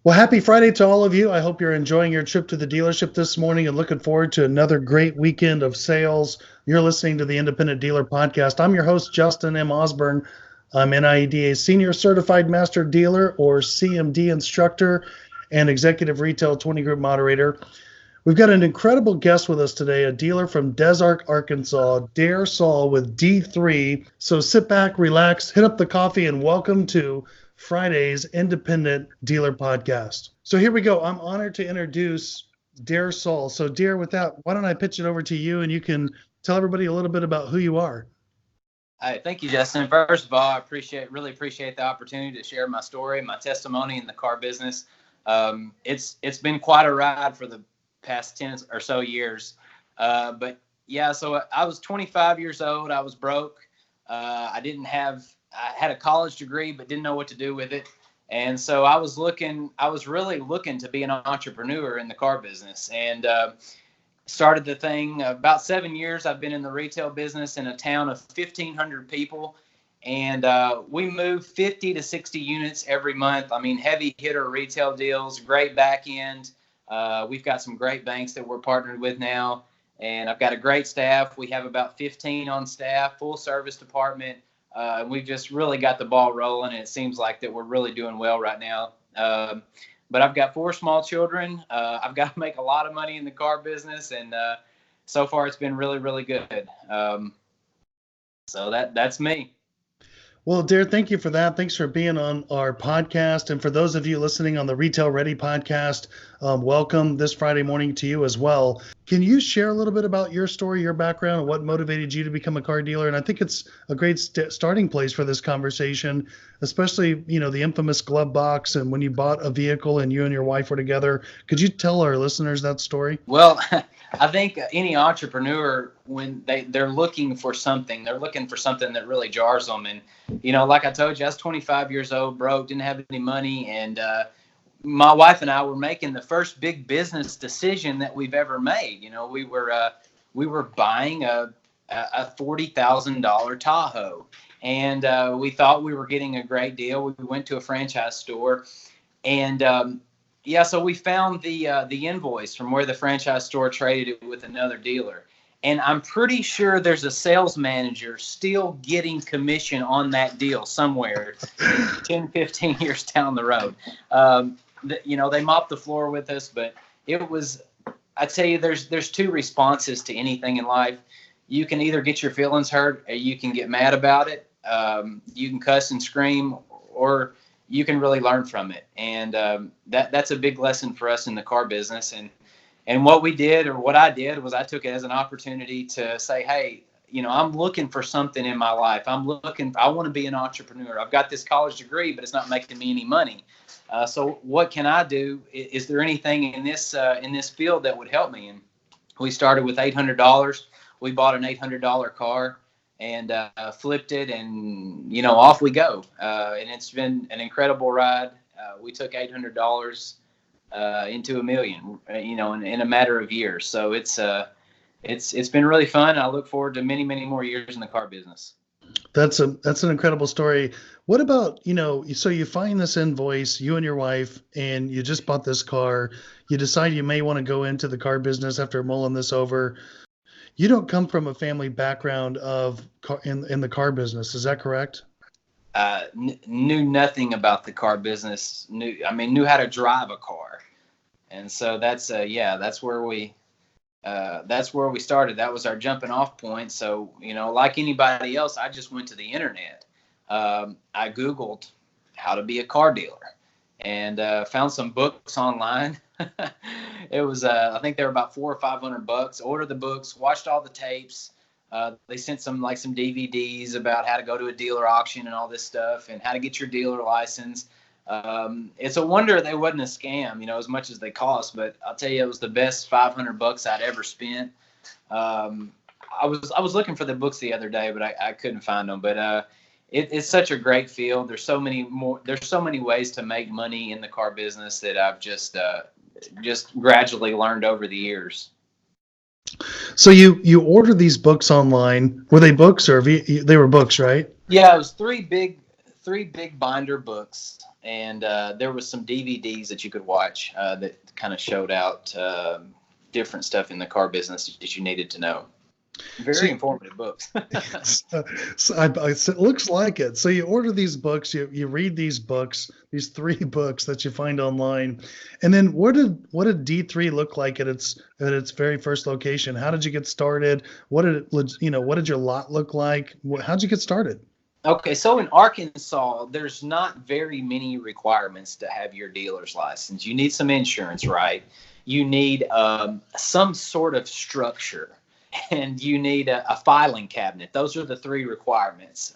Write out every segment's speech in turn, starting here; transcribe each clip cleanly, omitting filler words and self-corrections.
Well, happy Friday to all of you. I hope you're enjoying your trip to the dealership this morning and looking forward to another great weekend of sales. You're listening to the Independent Dealer Podcast. I'm your host, Justin M. Osburn. I'm NIADA Senior Certified Master Dealer or CMD Instructor and Executive Retail 20 Group Moderator. We've got an incredible guest with us today, a dealer from Des Arc, Arkansas, Saul with D3. So sit back, relax, hit up the coffee, and welcome to Friday's Independent Dealer Podcast. So here we go. I'm honored to introduce Saul. So with that, why don't I pitch it over to you and you can tell everybody a little bit about who you are. All right, thank you, Justin. First of all, I really appreciate the opportunity to share my story, my testimony in the car business. It's been quite a ride for the past 10 or so years. But yeah, so I was 25 years old. I was broke. I had a college degree, but didn't know what to do with it. And so I was really looking to be an entrepreneur in the car business, and started the thing. About 7 years I've been in the retail business in a town of 1,500 people. And we move 50 to 60 units every month. I mean, heavy hitter retail deals, great back end. We've got some great banks that we're partnered with now. And I've got a great staff. We have about 15 on staff, full service department. We've just really got the ball rolling. And it seems like that we're really doing well right now. But I've got 4 small children. I've got to make a lot of money in the car business. And so far it's been really, really good. So that's me. Well, Dare, thank you for that. Thanks for being on our podcast. And for those of you listening on the Retail Ready podcast, welcome this Friday morning to you as well. Can you share a little bit about your story, your background, and what motivated you to become a car dealer? And I think it's a great starting place for this conversation, especially, the infamous glove box and when you bought a vehicle and you and your wife were together. Could you tell our listeners that story? Well, I think any entrepreneur, when they're looking for something, that really jars them. And, like I told you, I was 25 years old, broke, didn't have any money. And my wife and I were making the first big business decision that we've ever made. We were buying a $40,000 Tahoe, and we thought we were getting a great deal. We went to a franchise store, and so we found the invoice from where the franchise store traded it with another dealer. And I'm pretty sure there's a sales manager still getting commission on that deal somewhere 10, 15 years down the road. They mopped the floor with us, but I tell you, there's 2 responses to anything in life. You can either get your feelings hurt or you can get mad about it. You can cuss and scream, or you can really learn from it. And that's a big lesson for us in the car business. And what I did was I took it as an opportunity to say, hey, I'm looking for something in my life. I want to be an entrepreneur. I've got this college degree, but it's not making me any money. So what can I do? Is there anything in this field that would help me? And we started with $800. We bought an $800 car and flipped it, and off we go. And it's been an incredible ride. We took $800 into $1 million, in a matter of years. So it's been really fun. I look forward to many, many more years in the car business. That's an incredible story. What about, so you find this invoice, you and your wife, and you just bought this car. You decide you may want to go into the car business after mulling this over. You don't come from a family background in the car business. Is that correct? Knew nothing about the car business. Knew how to drive a car. And so that's where we started. That was our jumping off point. So, like anybody else, I just went to the internet. I Googled how to be a car dealer and found some books online. It was, I think they were about $400 or $500. Ordered the books, watched all the tapes. They sent some DVDs about how to go to a dealer auction and all this stuff and how to get your dealer license. It's a wonder they wasn't a scam, as much as they cost, but I'll tell you, it was the best $500 I'd ever spent. I was looking for the books the other day, but I couldn't find them. But it's such a great field. There's so many ways to make money in the car business that I've just gradually learned over the years. So you ordered these books online. Were they books or they were books, right? Yeah, it was three big binder books. and there was some DVDs that you could watch that kind of showed out different stuff in the car business that you needed to know. Very informative books. It looks like it. So you order these books, you read these books, these 3 books that you find online, and then what did D3 look like at its very first location? How did you get started? What did your lot look like? How did you get started? Okay, so in Arkansas, there's not very many requirements to have your dealer's license. You need some insurance, right? You need some sort of structure, and you need a filing cabinet. Those are the 3 requirements.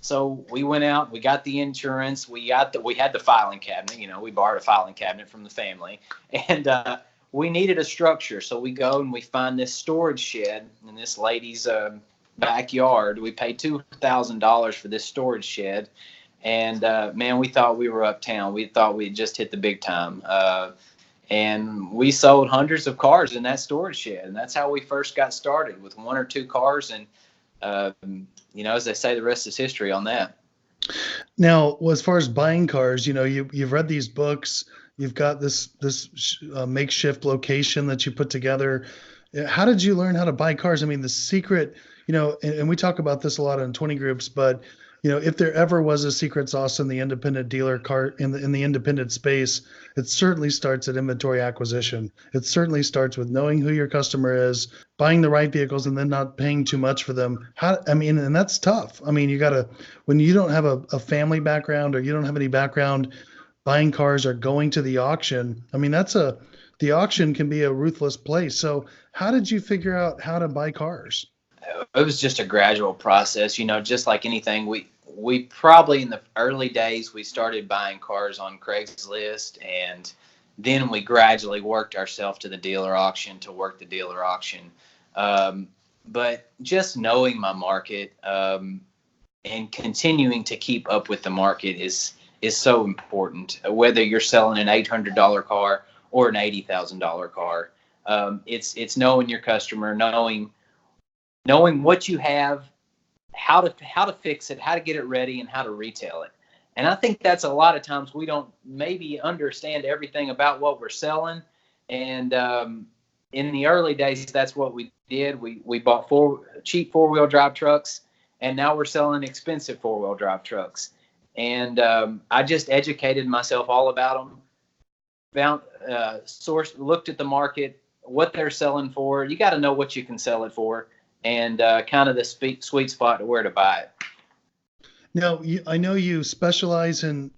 So we went out, we got the insurance, we had the filing cabinet. We borrowed a filing cabinet from the family, and we needed a structure. So we go and we find this storage shed in this lady's backyard. We paid $2,000 for this storage shed, and man, we thought we were uptown. We thought we had just hit the big time. And we sold hundreds of cars in that storage shed. And that's how we first got started, with 1 or 2 cars. And, as they say, the rest is history on that. Now, as far as buying cars, you've read these books, you've got this makeshift location that you put together. How did you learn how to buy cars? I mean, the secret, and we talk about this a lot in 20 groups, but if there ever was a secret sauce in the independent dealer car in the independent space, it certainly starts at inventory acquisition. It certainly starts with knowing who your customer is, buying the right vehicles, and then not paying too much for them. And that's tough. I mean, when you don't have a family background, or you don't have any background buying cars or going to the auction, I mean, the auction can be a ruthless place. So how did you figure out how to buy cars? It was just a gradual process, just like anything. We probably, in the early days, we started buying cars on Craigslist, and then we gradually worked ourselves to the dealer auction to work the dealer auction. But just knowing my market and continuing to keep up with the market is so important. Whether you're selling an $800 car or an $80,000 car, it's knowing your customer, knowing what you have, how to fix it, how to get it ready, and how to retail it. And I think that's a lot of times we don't maybe understand everything about what we're selling. And in the early days, that's what we did. We bought cheap 4-wheel drive trucks, and now we're selling expensive 4-wheel drive trucks. And I just educated myself all about them, looked at the market, what they're selling for. You got to know what you can sell it for, and kind of the sweet spot to where to buy it. Now, I know you specialize in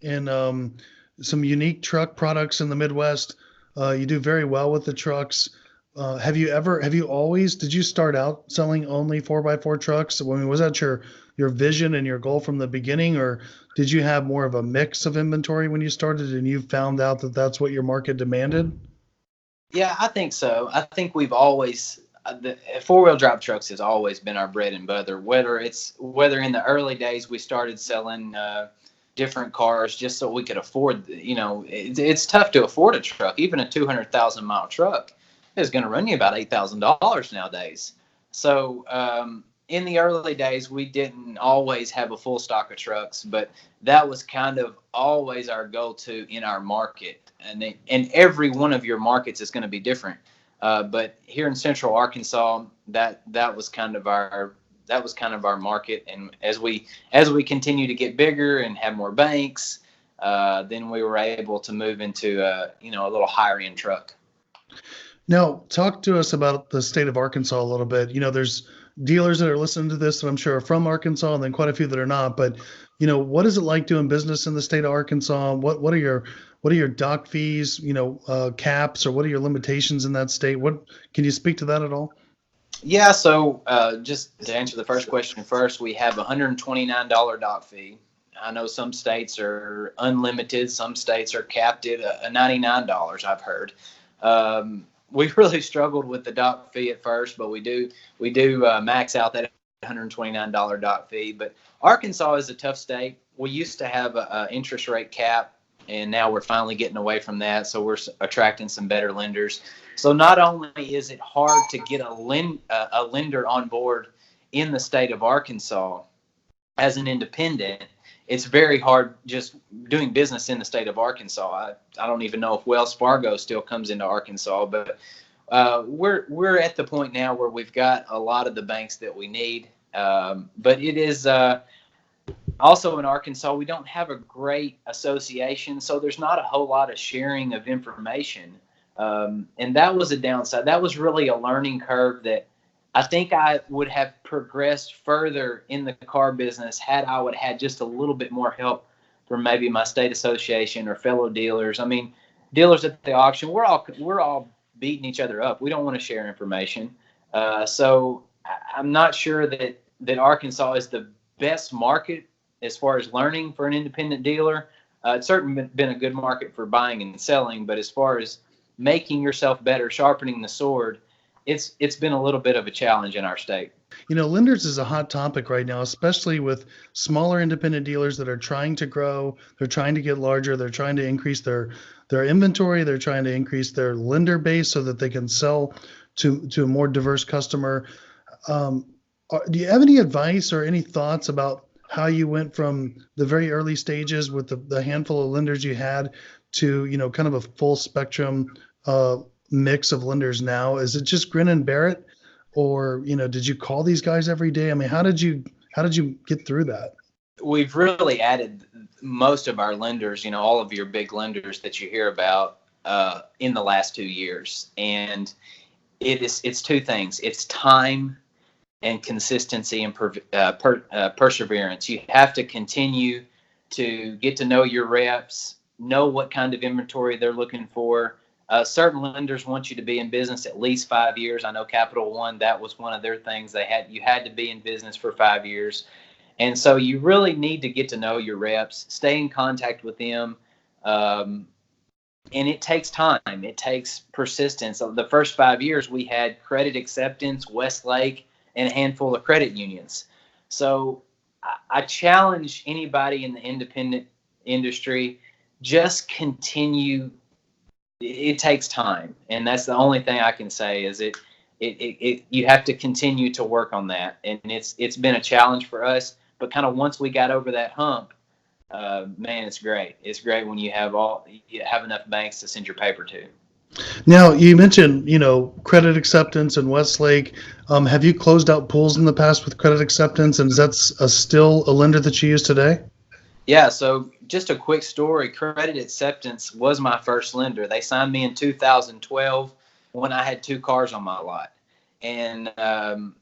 some unique truck products in the Midwest. You do very well with the trucks. Did you start out selling only 4x4 trucks? I mean, was that your vision and your goal from the beginning, or did you have more of a mix of inventory when you started and you found out that that's what your market demanded? Yeah, I think so. I think we've always, the 4-wheel drive trucks has always been our bread and butter. Whether in the early days we started selling different cars just so we could afford, it's tough to afford a truck. Even a 200,000 mile truck is going to run you about $8,000 nowadays. So in the early days, we didn't always have a full stock of trucks, but that was kind of always our go-to in our market. And every one of your markets is going to be different. But here in Central Arkansas, that was kind of our market. And as we continue to get bigger and have more banks, then we were able to move into a little higher end truck. Now, talk to us about the state of Arkansas a little bit. There's dealers that are listening to this that I'm sure are from Arkansas, and then quite a few that are not. But what is it like doing business in the state of Arkansas? What are your dock fees? Caps, or what are your limitations in that state? Can you speak to that at all? Yeah. So just to answer the first question first, we have a $129 dock fee. I know some states are unlimited. Some states are capped at $99. I've heard. We really struggled with the dock fee at first, but we do max out that $129 dock fee. But Arkansas is a tough state. We used to have an interest rate cap, and now we're finally getting away from that. So we're attracting some better lenders. So not only is it hard to get a lender on board in the state of Arkansas as an independent, it's very hard just doing business in the state of Arkansas. I don't even know if Wells Fargo still comes into Arkansas, but we're at the point now where we've got a lot of the banks that we need. But it is also in Arkansas, we don't have a great association, so there's not a whole lot of sharing of information. And that was a downside. That was really a learning curve that I think I would have progressed further in the car business had I would have had just a little bit more help from maybe my state association or fellow dealers. I mean, dealers at the auction, we're all beating each other up. We don't want to share information. So I'm not sure that Arkansas is the best market as far as learning for an independent dealer. It's certainly been a good market for buying and selling, but as far as making yourself better, sharpening the sword, it's been a little bit of a challenge in our state. Lenders is a hot topic right now, especially with smaller independent dealers that are trying to grow. They're trying to get larger. They're trying to increase their inventory. They're trying to increase their lender base so that they can sell to a more diverse customer. Do you have any advice or any thoughts about how you went from the very early stages with the handful of lenders you had to, kind of a full spectrum mix of lenders now? Is it just grin and bear it? Or, did you call these guys every day? I mean, how did you get through that? We've really added most of our lenders, all of your big lenders that you hear about in the last 2 years. And it's two things. It's time and consistency and perseverance. You have to continue to get to know your reps, know what kind of inventory they're looking for. Certain lenders want you to be in business at least 5 years. I know Capital One, that was one of their things. You had to be in business for 5 years. And so you really need to get to know your reps, stay in contact with them. And it takes time. It takes persistence. So the first 5 years, we had Credit Acceptance, Westlake, and a handful of credit unions. So I challenge anybody in the independent industry, just continue. It takes time, and that's the only thing I can say is you have to continue to work on that. And it's been a challenge for us, but kind of once we got over that hump, man, it's great. It's great when you have enough banks to send your paper to. Now, you mentioned, Credit Acceptance and Westlake. Have you closed out pools in the past with Credit Acceptance, and is that still a lender that you use today? Yeah, so just a quick story. Credit Acceptance was my first lender. They signed me in 2012 when I had 2 cars on my lot. And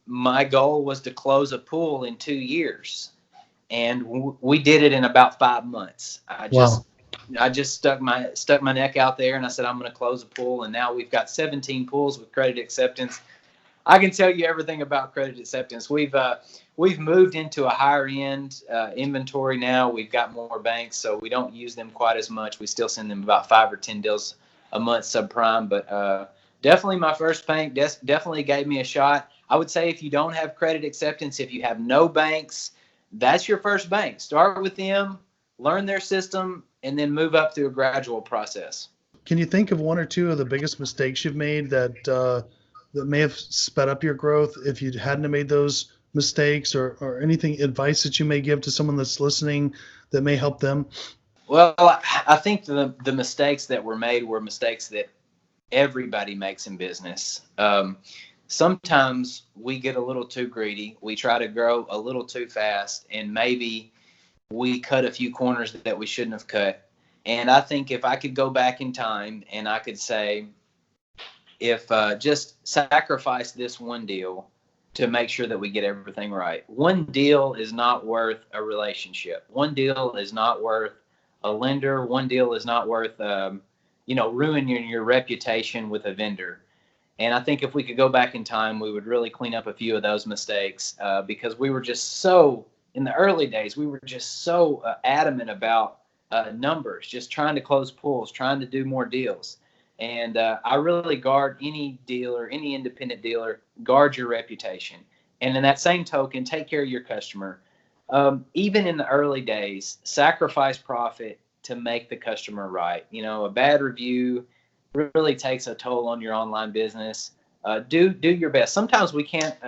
my goal was to close a pool in 2 years. And we did it in about 5 months. I just stuck my neck out there and I said, I'm going to close a pool. And now we've got 17 pools with Credit Acceptance. I can tell you everything about Credit Acceptance. We've moved into a higher end inventory now. We've got more banks, so we don't use them quite as much. We still send them about 5 or 10 deals a month subprime, but definitely my first bank definitely gave me a shot. I would say if you don't have Credit Acceptance, if you have no banks, that's your first bank. Start with them, learn their system, and then move up through a gradual process. Can you think of one or two of the biggest mistakes you've made that may have sped up your growth if you hadn't have made those mistakes, or anything, advice that you may give to someone that's listening that may help them? Well, I think the mistakes that were made were mistakes that everybody makes in business. Sometimes we get a little too greedy. We try to grow a little too fast, and maybe we cut a few corners that we shouldn't have cut. And I think if I could go back in time and I could say, if just sacrifice this one deal to make sure that we get everything right. One deal is not worth a relationship. One deal is not worth a lender. One deal is not worth, ruining your reputation with a vendor. And I think if we could go back in time, we would really clean up a few of those mistakes because we were just so, in the early days, we were just so adamant about numbers, just trying to close pools, trying to do more deals. And I really guard any dealer, any independent dealer, guard your reputation. And in that same token, take care of your customer. Even in the early days, sacrifice profit to make the customer right. A bad review really takes a toll on your online business. Do your best. Sometimes we can't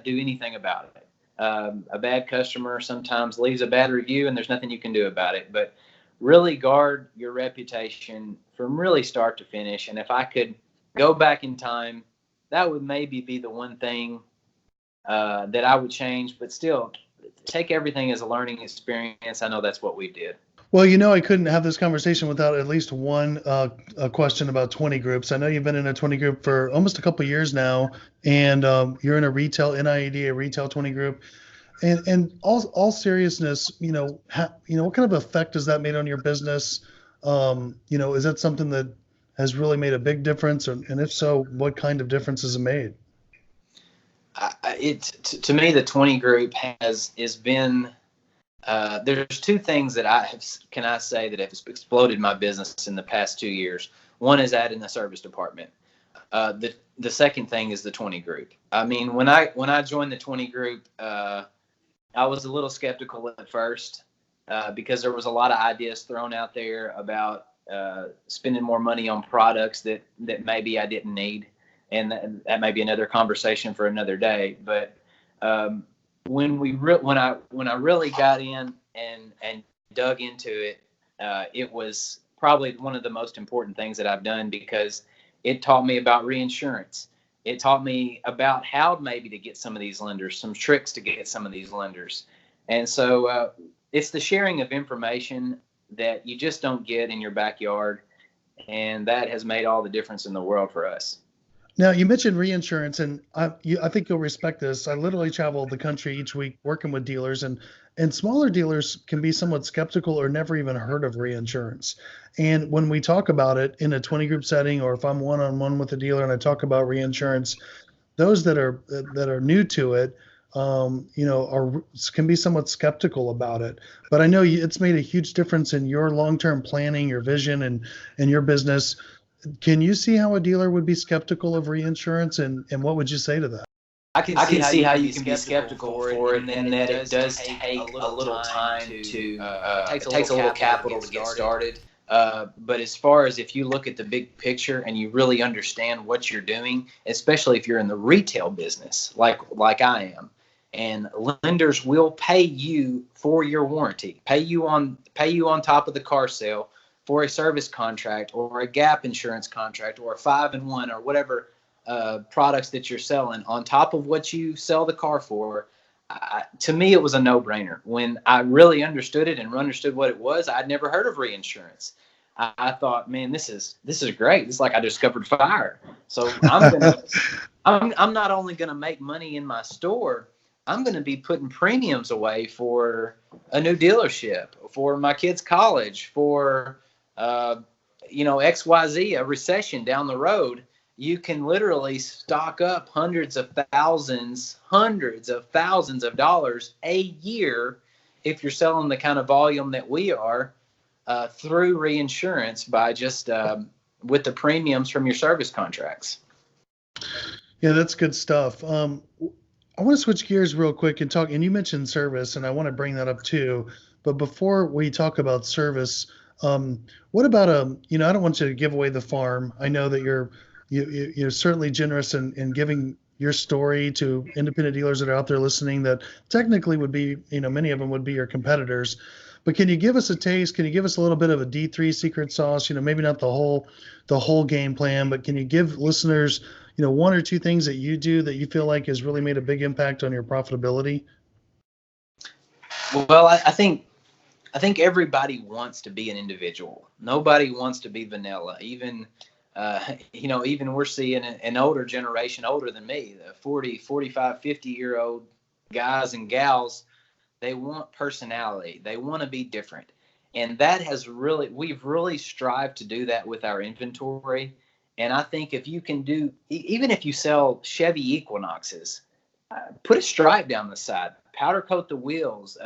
do anything about it. A bad customer sometimes leaves a bad review, and there's nothing you can do about it. But really guard your reputation from really start to finish. And if I could go back in time, that would maybe be the one thing that I would change. But still, take everything as a learning experience. I know that's what we did. Well, I couldn't have this conversation without at least one a question about 20 groups. I know you've been in a 20 group for almost a couple of years now, and you're in a retail NIADA retail 20 group. And all seriousness, what kind of effect has that made on your business? Is that something that has really made a big difference? And if so, what kind of difference has it made? To me, the 20 group has been. There's two things that I say that have exploded my business in the past 2 years. One is adding the service department. The second thing is the 20 group. I mean, when I joined the 20 group, I was a little skeptical at first because there was a lot of ideas thrown out there about spending more money on products that maybe I didn't need, and that may be another conversation for another day. But when I really got in and dug into it, it was probably one of the most important things that I've done, because it taught me about reinsurance. It taught me about how maybe to get some of these lenders, some tricks to get some of these lenders. And so it's the sharing of information that you just don't get in your backyard. And that has made all the difference in the world for us. Now, you mentioned reinsurance, and I think you'll respect this. I literally travel the country each week working with dealers, and smaller dealers can be somewhat skeptical or never even heard of reinsurance. And when we talk about it in a 20 group setting, or if I'm one-on-one with a dealer and I talk about reinsurance, those that are new to it, can be somewhat skeptical about it. But I know it's made a huge difference in your long-term planning, your vision, and your business. Can you see how a dealer would be skeptical of reinsurance, and what would you say to that? I can see how you can be skeptical for it, and that it does take a little time to it takes a little capital to get started. But as far as if you look at the big picture and you really understand what you're doing, especially if you're in the retail business like I am, and lenders will pay you for your warranty, pay you on top of the car sale for a service contract or a gap insurance contract or a 5-in-1 or whatever products that you're selling on top of what you sell the car for. To me, it was a no-brainer. When I really understood it and understood what it was, I'd never heard of reinsurance. I thought, man, this is great. It's like I discovered fire. So I'm not only going to make money in my store, I'm going to be putting premiums away for a new dealership, for my kids' college, for XYZ, a recession down the road. You can literally stock up hundreds of thousands of dollars a year if you're selling the kind of volume that we are through reinsurance by just with the premiums from your service contracts. Yeah, that's good stuff. I want to switch gears real quick and talk, and you mentioned service, and I want to bring that up too. But before we talk about service, what about I don't want you to give away the farm. I know that you're certainly generous in giving your story to independent dealers that are out there listening that technically would be, many of them would be your competitors. But can you give us a taste? Can you give us a little bit of a D3 secret sauce? Maybe not the whole game plan, but can you give listeners, one or two things that you do that you feel like has really made a big impact on your profitability? Well, I think everybody wants to be an individual. Nobody wants to be vanilla. Even we're seeing an older generation, older than me, the 40, 45, 50-year-old guys and gals, they want personality. They want to be different. And we've really strived to do that with our inventory. And I think if you can even if you sell Chevy Equinoxes, put a stripe down the side, powder coat the wheels,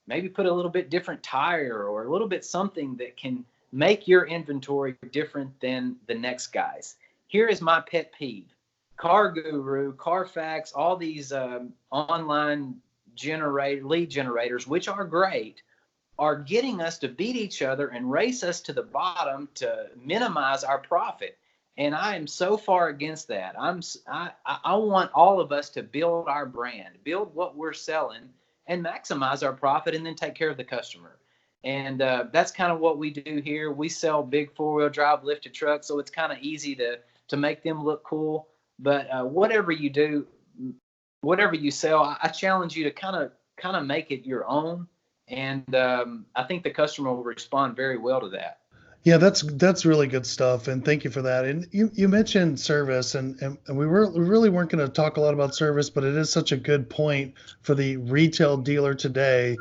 maybe put a little bit different tire or a little bit something that can make your inventory different than the next guy's. Here is my pet peeve. Car Guru, Carfax, all these online lead generators, which are great, are getting us to beat each other and race us to the bottom to minimize our profit. And I am so far against that. I want all of us to build our brand, build what we're selling, and maximize our profit, and then take care of the customer. And that's kind of what we do here. We sell big 4-wheel drive lifted trucks, so it's kind of easy to make them look cool. But whatever you do, whatever you sell, I challenge you to kind of make it your own. And I think the customer will respond very well to that. Yeah, that's really good stuff, and thank you for that. And you mentioned service, and we really weren't going to talk a lot about service, but it is such a good point for the retail dealer today.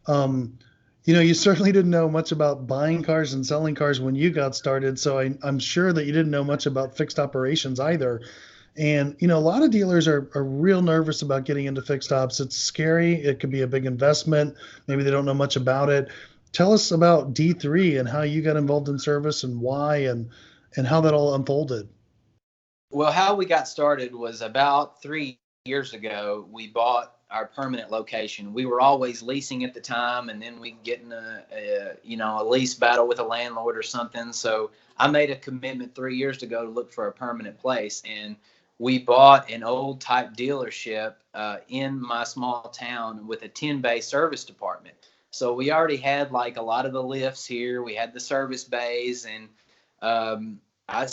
Um, you certainly didn't know much about buying cars and selling cars when you got started, so I'm sure that you didn't know much about fixed operations either. And a lot of dealers are real nervous about getting into fixed ops. It's scary. It could be a big investment. Maybe they don't know much about it. Tell us about D3 and how you got involved in service and why and how that all unfolded. Well, how we got started was about 3 years ago. We bought our permanent location. We were always leasing at the time, and then we'd get in a lease battle with a landlord or something. So I made a commitment 3 years ago to look for a permanent place, and we bought an old type dealership in my small town with a 10-bay service department. So we already had like a lot of the lifts here. We had the service bays, and I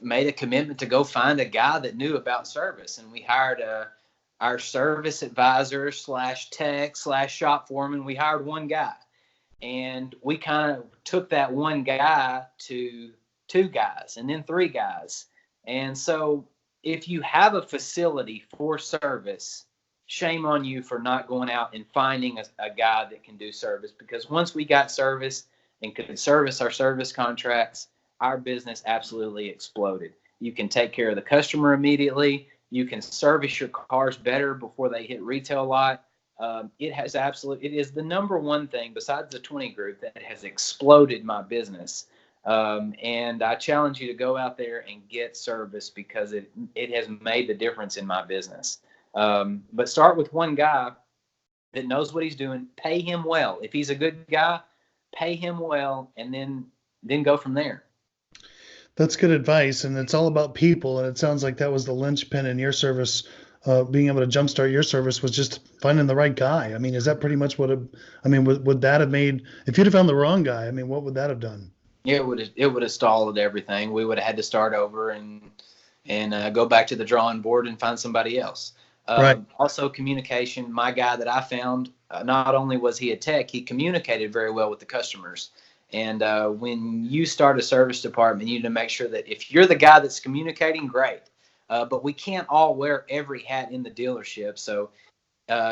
made a commitment to go find a guy that knew about service, and we hired our service advisor / tech / shop foreman. We hired one guy, and we kind of took that one guy to 2 guys and then 3 guys. And so if you have a facility for service, shame on you for not going out and finding a guy that can do service, because once we got service and could service our service contracts, our business absolutely exploded. You can take care of the customer immediately. You can service your cars better before they hit retail lot. It is the number one thing besides the 20 group that has exploded my business. And I challenge you to go out there and get service, because it has made the difference in my business. But start with one guy that knows what he's doing. Pay him well. If he's a good guy, pay him well, and then go from there. That's good advice, and it's all about people. And it sounds like that was the linchpin in your service. Being able to jumpstart your service was just finding the right guy. I mean, is that pretty much what? Would that have made, if you'd have found the wrong guy? I mean, what would that have done? It would have stalled everything. We would have had to start over and go back to the drawing board and find somebody else. Right. Also, communication. My guy that I found, not only was he a tech, he communicated very well with the customers. And when you start a service department, you need to make sure that if you're the guy that's communicating, great. But we can't all wear every hat in the dealership. So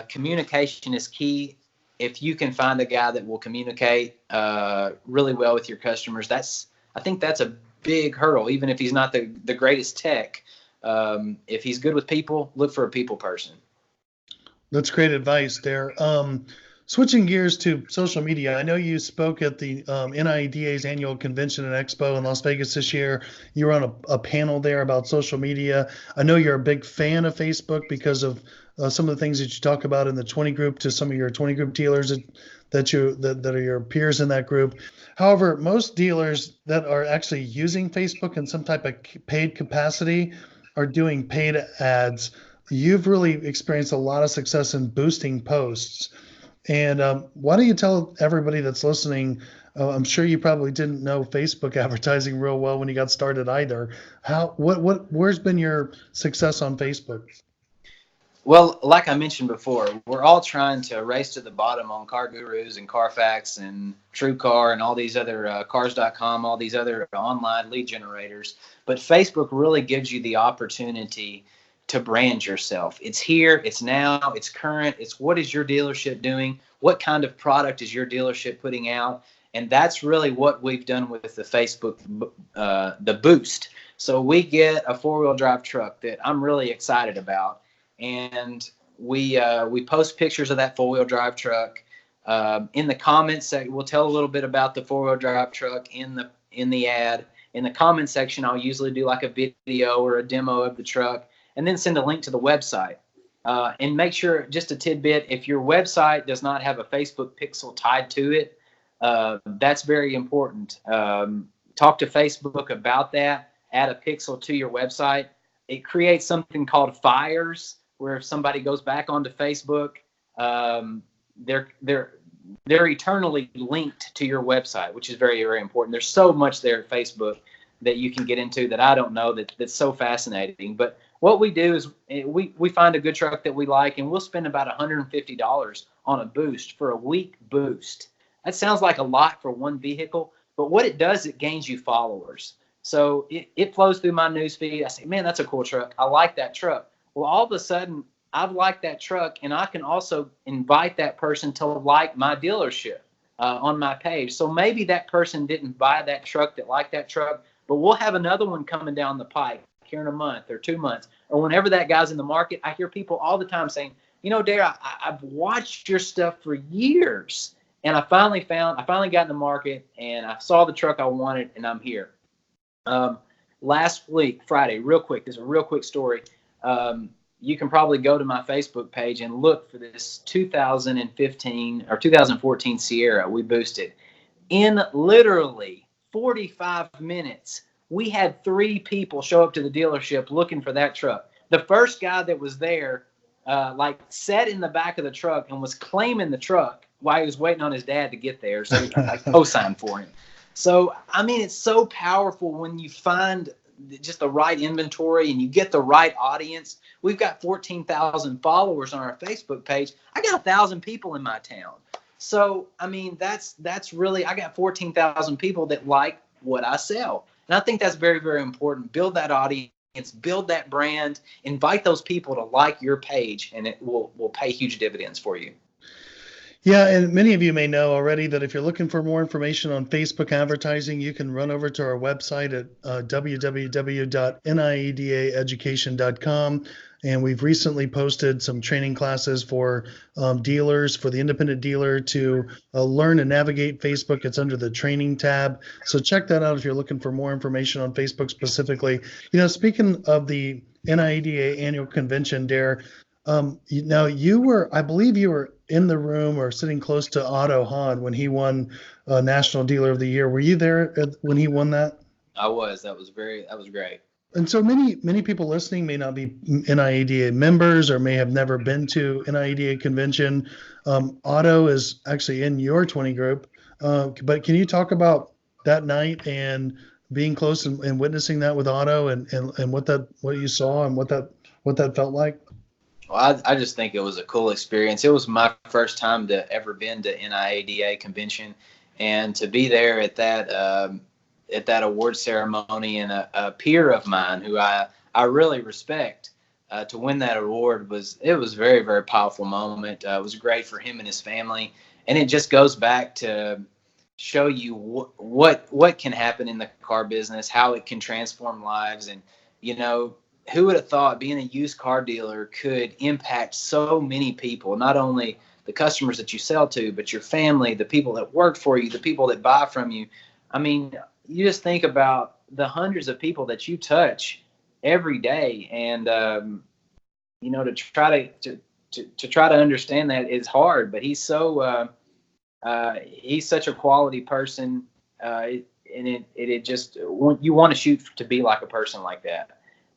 communication is key. If you can find a guy that will communicate really well with your customers, I think that's a big hurdle. Even if he's not the greatest tech, if he's good with people, look for a people person. That's great advice there. Switching gears to social media, I know you spoke at the NIADA's annual convention and expo in Las Vegas this year. You were on a panel there about social media. I know you're a big fan of Facebook because of some of the things that you talk about in the 20 group to some of your 20 group dealers that are your peers in that group. However, most dealers that are actually using Facebook in some type of paid capacity are doing paid ads. You've really experienced a lot of success in boosting posts. And why don't you tell everybody that's listening, I'm sure you probably didn't know Facebook advertising real well when you got started either. Where's been your success on Facebook? Well, like I mentioned before, we're all trying to race to the bottom on Car Gurus and Carfax and TrueCar and all these other cars.com, all these other online lead generators. But Facebook really gives you the opportunity to brand yourself. It's here, it's now, it's current. It's what is your dealership doing? What kind of product is your dealership putting out? And that's really what we've done with the Facebook, the boost. So we get a 4-wheel drive truck that I'm really excited about. And we post pictures of that 4-wheel drive truck. In the comments section, we'll tell a little bit about the 4-wheel drive truck in the ad. In the comment section, I'll usually do like a video or a demo of the truck, and then send a link to the website. And make sure, just a tidbit, if your website does not have a Facebook pixel tied to it, that's very important. Talk to Facebook about that. add a pixel to your website, it creates something called fires, where if somebody goes back onto Facebook, they're eternally linked to your website, which is very, very important. There's so much there at Facebook that you can get into that I don't know that's so fascinating. But what we do is we find a good truck that we like, and we'll spend about $150 on a boost for a week boost. That sounds like a lot for one vehicle, but what it does, it gains you followers. So it flows through my newsfeed. I say, man, that's a cool truck. I like that truck. Well, all of a sudden, I've liked that truck, and I can also invite that person to like my dealership on my page. So maybe that person didn't buy that truck that liked that truck, but we'll have another one coming down the pike here in a month or 2 months, or whenever that guy's in the market. I hear people all the time saying, Dare, I've watched your stuff for years, and I finally got in the market, and I saw the truck I wanted, and I'm here. Last week, Friday, real quick, this is a real quick story. You can probably go to my Facebook page and look for this 2015 or 2014 Sierra we boosted. In literally 45 minutes, we had 3 people show up to the dealership looking for that truck. The first guy that was there, sat in the back of the truck and was claiming the truck while he was waiting on his dad to get there, so he could co-sign for him. So, I mean, it's so powerful when you find just the right inventory and you get the right audience. We've got 14,000 followers on our Facebook page. I got 1,000 people in my town. So, I mean, that's really, I got 14,000 people that like what I sell. And I think that's very, very important. Build that audience, build that brand, invite those people to like your page, and it will pay huge dividends for you. Yeah, and many of you may know already that if you're looking for more information on Facebook advertising, you can run over to our website at www.niadaeducation.com. And we've recently posted some training classes for dealers, for the independent dealer to learn and navigate Facebook. It's under the training tab. So check that out if you're looking for more information on Facebook specifically. Speaking of the NIADA annual convention, Dare, now I believe you were in the room or sitting close to Otto Hahn when he won National Dealer of the Year. Were you there when he won that? I was. That was great. And so many people listening may not be NIADA members or may have never been to NIADA convention. Otto is actually in your 20 group, but can you talk about that night and being close and witnessing that with Otto and what you saw and what that felt like? Well, I just think it was a cool experience. It was my first time to ever been to NIADA convention, and to be there at that award ceremony, and a peer of mine who I really respect to win that award was a very, very powerful moment. It was great for him and his family, and it just goes back to show you what can happen in the car business, how it can transform lives, and who would have thought being a used car dealer could impact so many people, not only the customers that you sell to, but your family, the people that work for you, the people that buy from you. I mean, you just think about the hundreds of people that you touch every day, and to try to understand that is hard. But he's he's such a quality person, and it just you want to shoot to be like a person like that.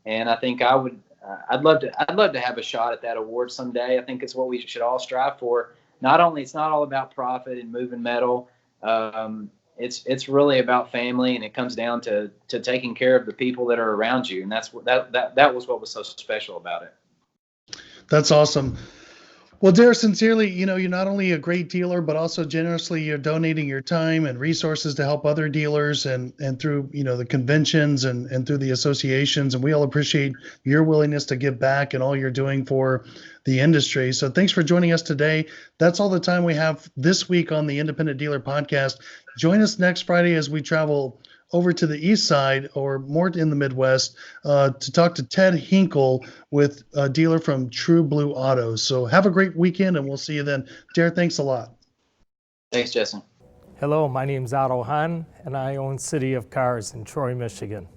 And I think I'd love to have a shot at that award someday. I think it's what we should all strive for. It's not all about profit and moving metal. It's really about family, and it comes down to taking care of the people that are around you. And that's that was what was so special about it. That's awesome. Well, Dare, sincerely, you're not only a great dealer, but also generously you're donating your time and resources to help other dealers and through, the conventions and through the associations. And we all appreciate your willingness to give back and all you're doing for the industry. So thanks for joining us today. That's all the time we have this week on the Independent Dealer Podcast. Join us next Friday as we travel over to the east side or more in the Midwest to talk to Ted Hinkle with a dealer from True Blue Autos. So have a great weekend, and we'll see you then. Dare, thanks a lot. Thanks, Justin. Hello, my name's Otto Hahn, and I own City of Cars in Troy, Michigan.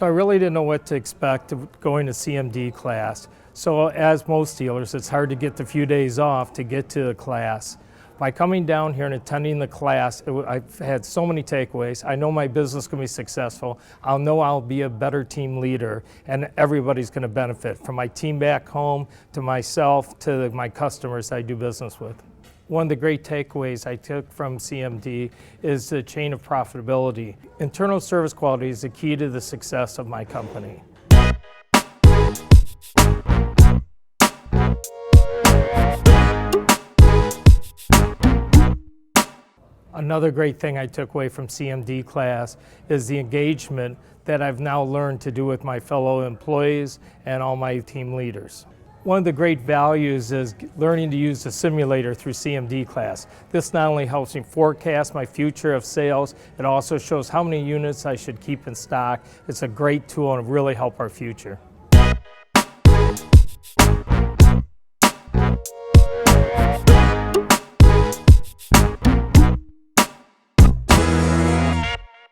So I really didn't know what to expect of going to CMD class. So as most dealers, it's hard to get the few days off to get to the class. By coming down here and attending the class, I've had so many takeaways. I know my business is going to be successful. I'll know I'll be a better team leader, and everybody's going to benefit, from my team back home to myself to my customers I do business with. One of the great takeaways I took from CMD is the chain of profitability. Internal service quality is the key to the success of my company. Another great thing I took away from CMD class is the engagement that I've now learned to do with my fellow employees and all my team leaders. One of the great values is learning to use the simulator through CMD class. This not only helps me forecast my future of sales, it also shows how many units I should keep in stock. It's a great tool and really help our future.